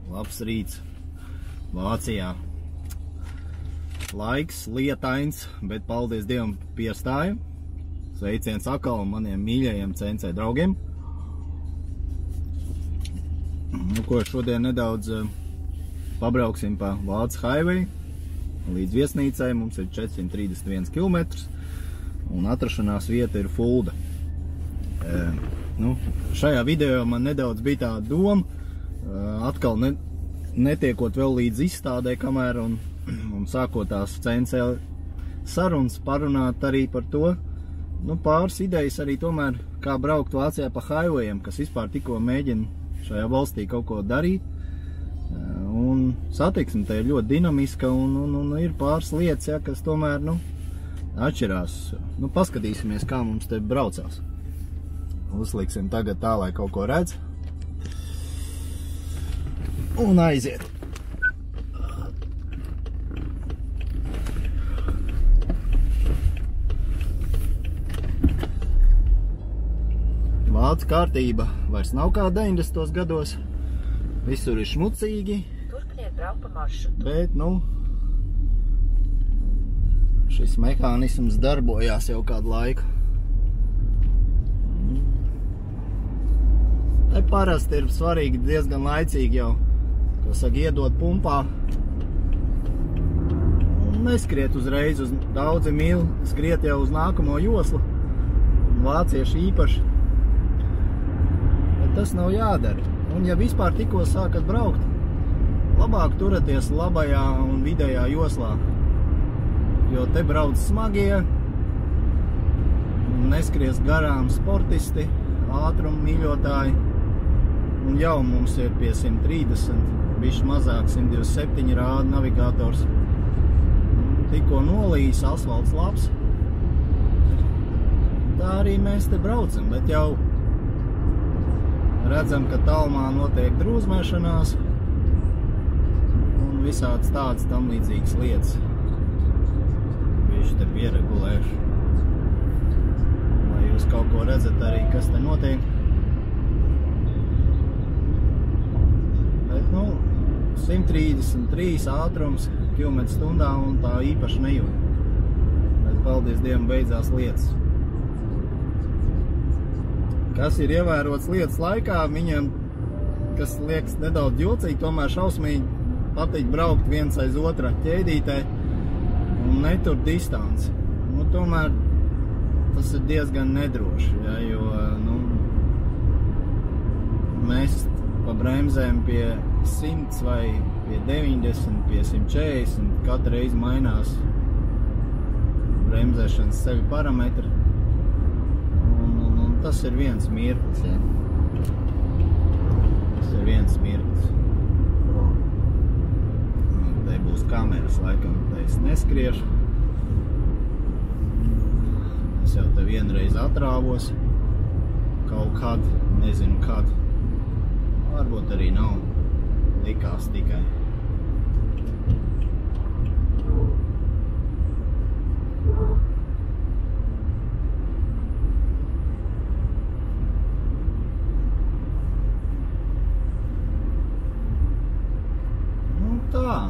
Labs rīts Vācijā. Laiks lietains, bet paldies Dievam piestāju. Sveiciens atkal maniem mīļajiem CNC draugiem. Nu, ko šodien nedaudz pabrauksim pa Vācu highway. Līdz viesnīcai mums ir 431 km un atrašanās vieta ir Fulda. Šajā video man nedaudz bija tā doma, atkal netiekot vēl līdz izstādē, kamēr un sākot tās CNC sarunas parunāt arī par to, pāris idejas arī tomēr, kā braukt Vācijā pa highwayiem, kas vispār tikko mēģina šajā valstī kaut ko darīt. Un satiksme te ir ļoti dinamiska un ir pāris lietas, kas tomēr, atšķirās. Paskatīsimies, kā mums te braucās. Uzliksim tagad tā, lai kaut ko redz. Un aiziet. Vācu kārtība vairs nav kā 90. gados. Visur ir šmucīgi. Turpiniet braukt pa maršrutu. Bet, šis mehānisms darbojās jau kādu laiku. Te parasti ir svarīgi diezgan laicīgi jau, ko saka, iedot pumpā. Un neskriet uzreiz, daudzi mīl skriet jau uz nākamo joslu. Vācieši īpaši. Bet tas nav jādara. Un ja vispār tikko sākat braukt, labāk turaties labajā un vidējā joslā. Jo te brauc smagie, neskries garām sportisti, ātrumu mīļotāji. Un jau mums ir pie 130, bišķi mazāk, 127 rāda navigators. Tikko nolīs, asfalts labs. Tā arī mēs te braucam, bet jau redzam, ka talmā notiek drūzmēšanās un visāds tāds tam līdzīgas lietas. Bišķi te pieregulēšu, lai jūs kaut ko redzat arī, kas te notiek. Bet, 133 ātrums km/h un tā īpaši nejūt. Bet, paldies Dievam, beidzās lietas. Kas ir ievērots lietas laikā, viņiem, kas liekas nedaudz jocīgi, tomēr šausmīgi patīk braukt viens aiz otra ķēdītē un netur distanci. Tomēr tas ir diezgan nedroši, jo mēs pa bremzēm pie 100 vai pie 90, pie 140, katru reizi mainās bremzēšanas sevi parametri. Un tas ir viens mirklis, Tas ir viens mirklis. Te būs kameras, laikam, te es neskriešu. Es jau te vienreiz atrāvos. Kaut kad, nezinu kad. Varbūt arī nav. Likās tikai. Tā.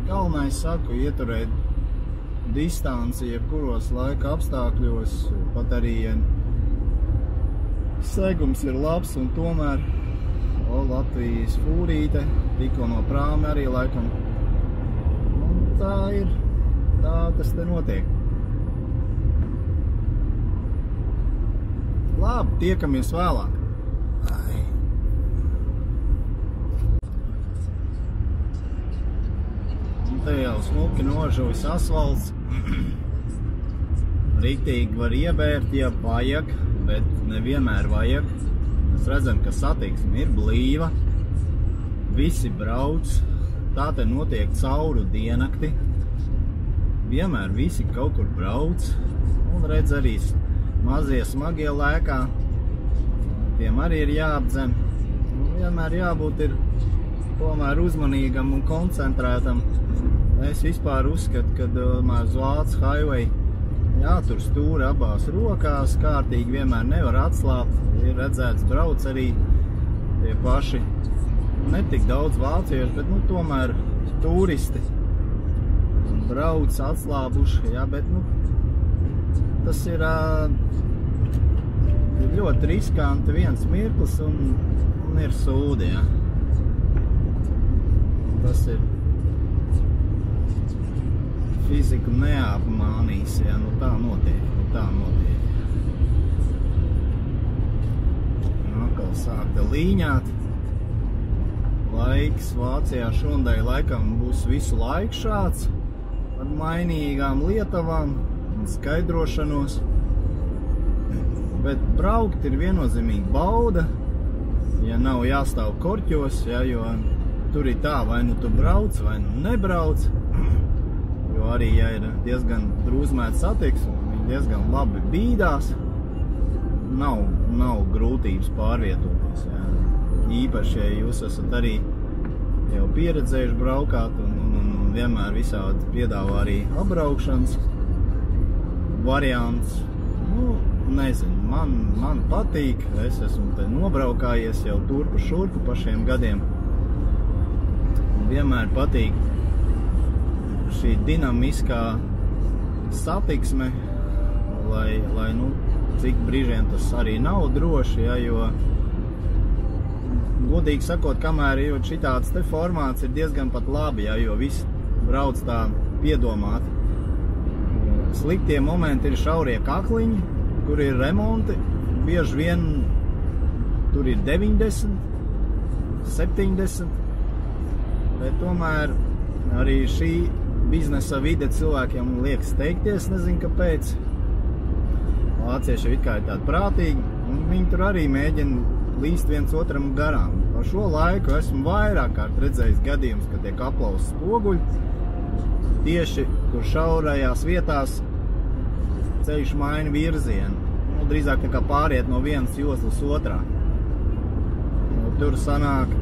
Galvenais, saku, ieturēt distanci jebkuros laika apstākļos, pat arī, ja segums ir labs un tomēr Latvijas fūrīte, tikko no prāmi arī laikam. Tā ir, tā tas te notiek. Labi, tiekamies vēlāk. Te jau smuki nožuvis asfalts. Riktīgi var iebērt, ja vajag, bet nevienmēr vajag. Mēs redzam, ka satiksme ir blīva. Visi brauc. Tā te notiek cauru diennakti. Vienmēr visi kaut kur brauc. Un redz arī mazie smagie lēkā. Tiem arī ir jāapdzen. Vienmēr jābūt ir tomēr uzmanīgam un koncentrētam. Es vispār uzskatu, ka uz Vācu highway jātur stūri abās rokās, kārtīgi vienmēr nevar atslāpt. Ir redzēts brauc arī tie paši, ne tik daudz vācieši, bet, nu, tomēr turisti brauc atslābuši, jā, bet, nu, tas ir ļoti riskanti viens mirklis un ir sūdi, jā. Tas ir fiziku neapmānīs, jā, nu tā notiek. Atkal sākta līņāt. Laiks Vācijā šodien laikam būs visu laiku šāds, ar mainīgām lietavām un skaidrošanos. Bet braukt ir viennozīmīgi bauda, ja nav jāstāv korķos, ja, jo tur ir tā, vai nu tu brauc, vai nu nebrauc. Jo arī, ja ir diezgan drūzmēta satiksme, viņi diezgan labi bīdās, nav grūtības pārvietoties. Jā. Īpaši, ja jūs esat arī jau pieredzējuši braukāt un vienmēr visādi piedāvā arī apbraukšanas variants. Nu, nezinu, man patīk, es esmu te nobraukājies jau turpu šurpu pa šiem gadiem. Un vienmēr patīk šī dinamiskā satiksme, lai nu, cik brīžiem tas arī nav droši, ja, jo godīgi sakot, kamēr ir šitāds te formāts ir diezgan pat labi, ja, jo viss brauc tā piedomāt. Sliktie momenti ir šaurie kakliņi, kur ir remonti, bieži vien tur ir 90, 70, bet tomēr arī šī biznesa vide cilvēkiem liekas steigties, nezinu kāpēc. Vācieši it kā ir tādi prātīgi, un viņi tur arī mēģina līst viens otram garām. Par šo laiku esmu vairāk kārt redzējis gadījumus, kad tiek aplausts spoguļi, tieši kur šaurajās vietās ceļš maina virzienu. Nu, drīzāk tā kā pāriet no vienas joslas otrā. Nu, tur sanāk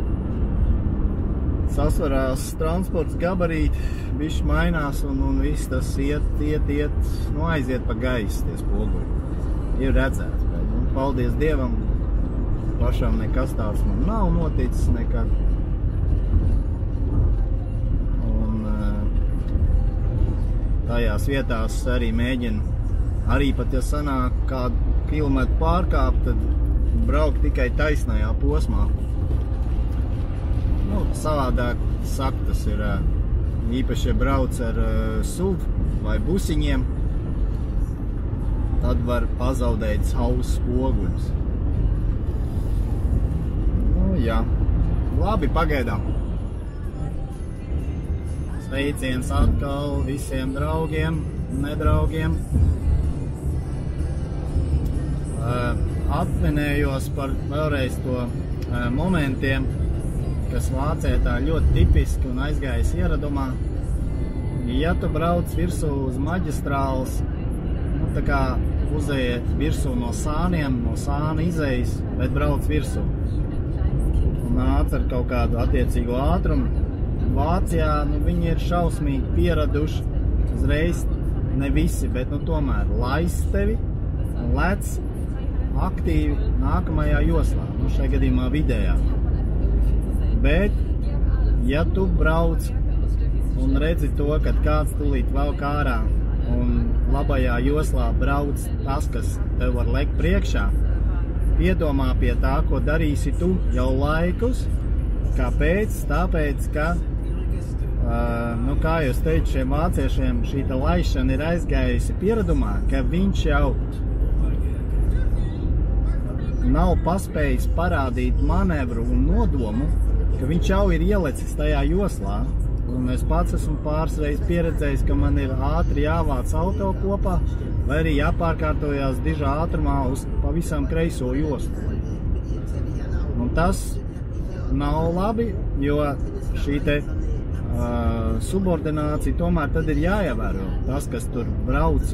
sasvarās transports gabarīti, bišķi mainās un viss tas iet, nu aiziet pa gaisu tie spoguļi. Ir redzēts, bet nu, paldies Dievam, pašam nekas tāds man nav noticis nekad. Un tajās vietās arī mēģina, arī pat ja sanāk kādu kilometru pārkāpt, tad braukt tikai taisnajā posmā. Nu, savādāk saka, tas ir īpaši, ja brauc ar SUV vai busiņiem, tad var pazaudēt savus spoguļus. Nu, jā. Labi, pagaidām. Sveiciens atkal visiem draugiem, nedraugiem. Atminējos par vēlreiz to momentiem, kas Vācijā tā ļoti tipiski un aizgājis ieradumā. Ja tu brauc virsū uz maģistrāles, nu tā kā uzejiet virsū no sāniem, no sāna izejas, bet brauc virsū. Un nāc ar kaut kādu attiecīgo ātrumu. Vācijā, nu, viņi ir šausmīgi pieraduši, uzreiz ne visi, bet, nu, tomēr laist tevi un lec aktīvi nākamajā joslā, nu, šajā gadījumā vidējā. Bet, ja tu brauc un redzi to, kad kāds tūlīt velk ārā un labajā joslā brauc tas, kas tev var lekt priekšā, piedomā pie tā, ko darīsi tu jau laikus. Kāpēc? Tāpēc, ka, nu, kā jūs teicu, šiem vāciešiem šī laišana ir aizgājusi pieredumā, ka viņš jau nav paspējis parādīt manevru un nodomu, ka viņš jau ir ielecis tajā joslā. Un es pats esmu pāris reizes pieredzējis, ka man ir ātri jāvāc auto kopā, vai arī jāpārkārtojās dižā ātrumā uz pavisam kreiso joslu. Un tas nav labi, jo šī te subordinācija tomēr tad ir jāievēro. Tas, kas tur brauc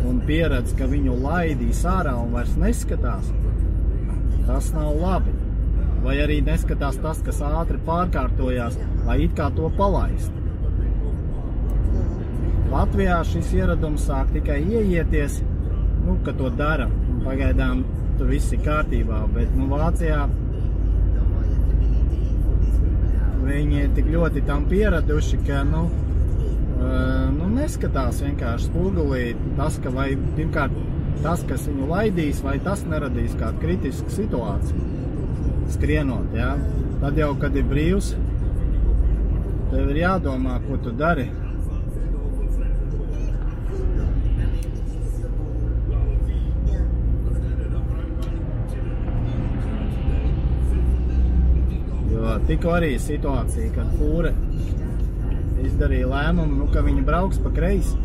un pieredz, ka viņu laidīs ārā un vairs neskatās, tas nav labi. Vai arī neskatās tas, kas ātri pārkārtojās, lai it kā to palaist. Latvijā šis ieradums sāk tikai ieieties, nu, ka to dara. Pagaidām tur viss ir kārtībā, bet nu, Vācijā viņi tik ļoti tam pieraduši, ka, neskatās vienkārši spogulī tas, ka vai pirmkārt tas, kas viņu laidīs, vai tas neradīs kādu kritisku situāciju skrienot, jā. Tad jau, kad ir brīvs, tev ir jādomā, ko tu dari. Jo tikko arī situācija, kad fūre izdarīja lēmumu, ka viņi brauks pa kreisi,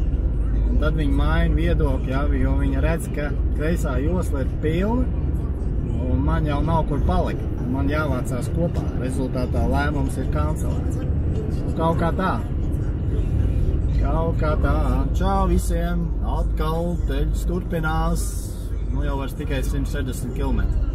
un tad viņi maina viedokļi, jā, jo viņi redz, ka kreisā josla ir pilna, un man jau nav kur palikt. Man jāvācās kopā. Rezultātā lēmums ir kancelēts. Kaut kā tā. Čau visiem. Atkal ceļš turpinās. Jau vairs tikai 160 km.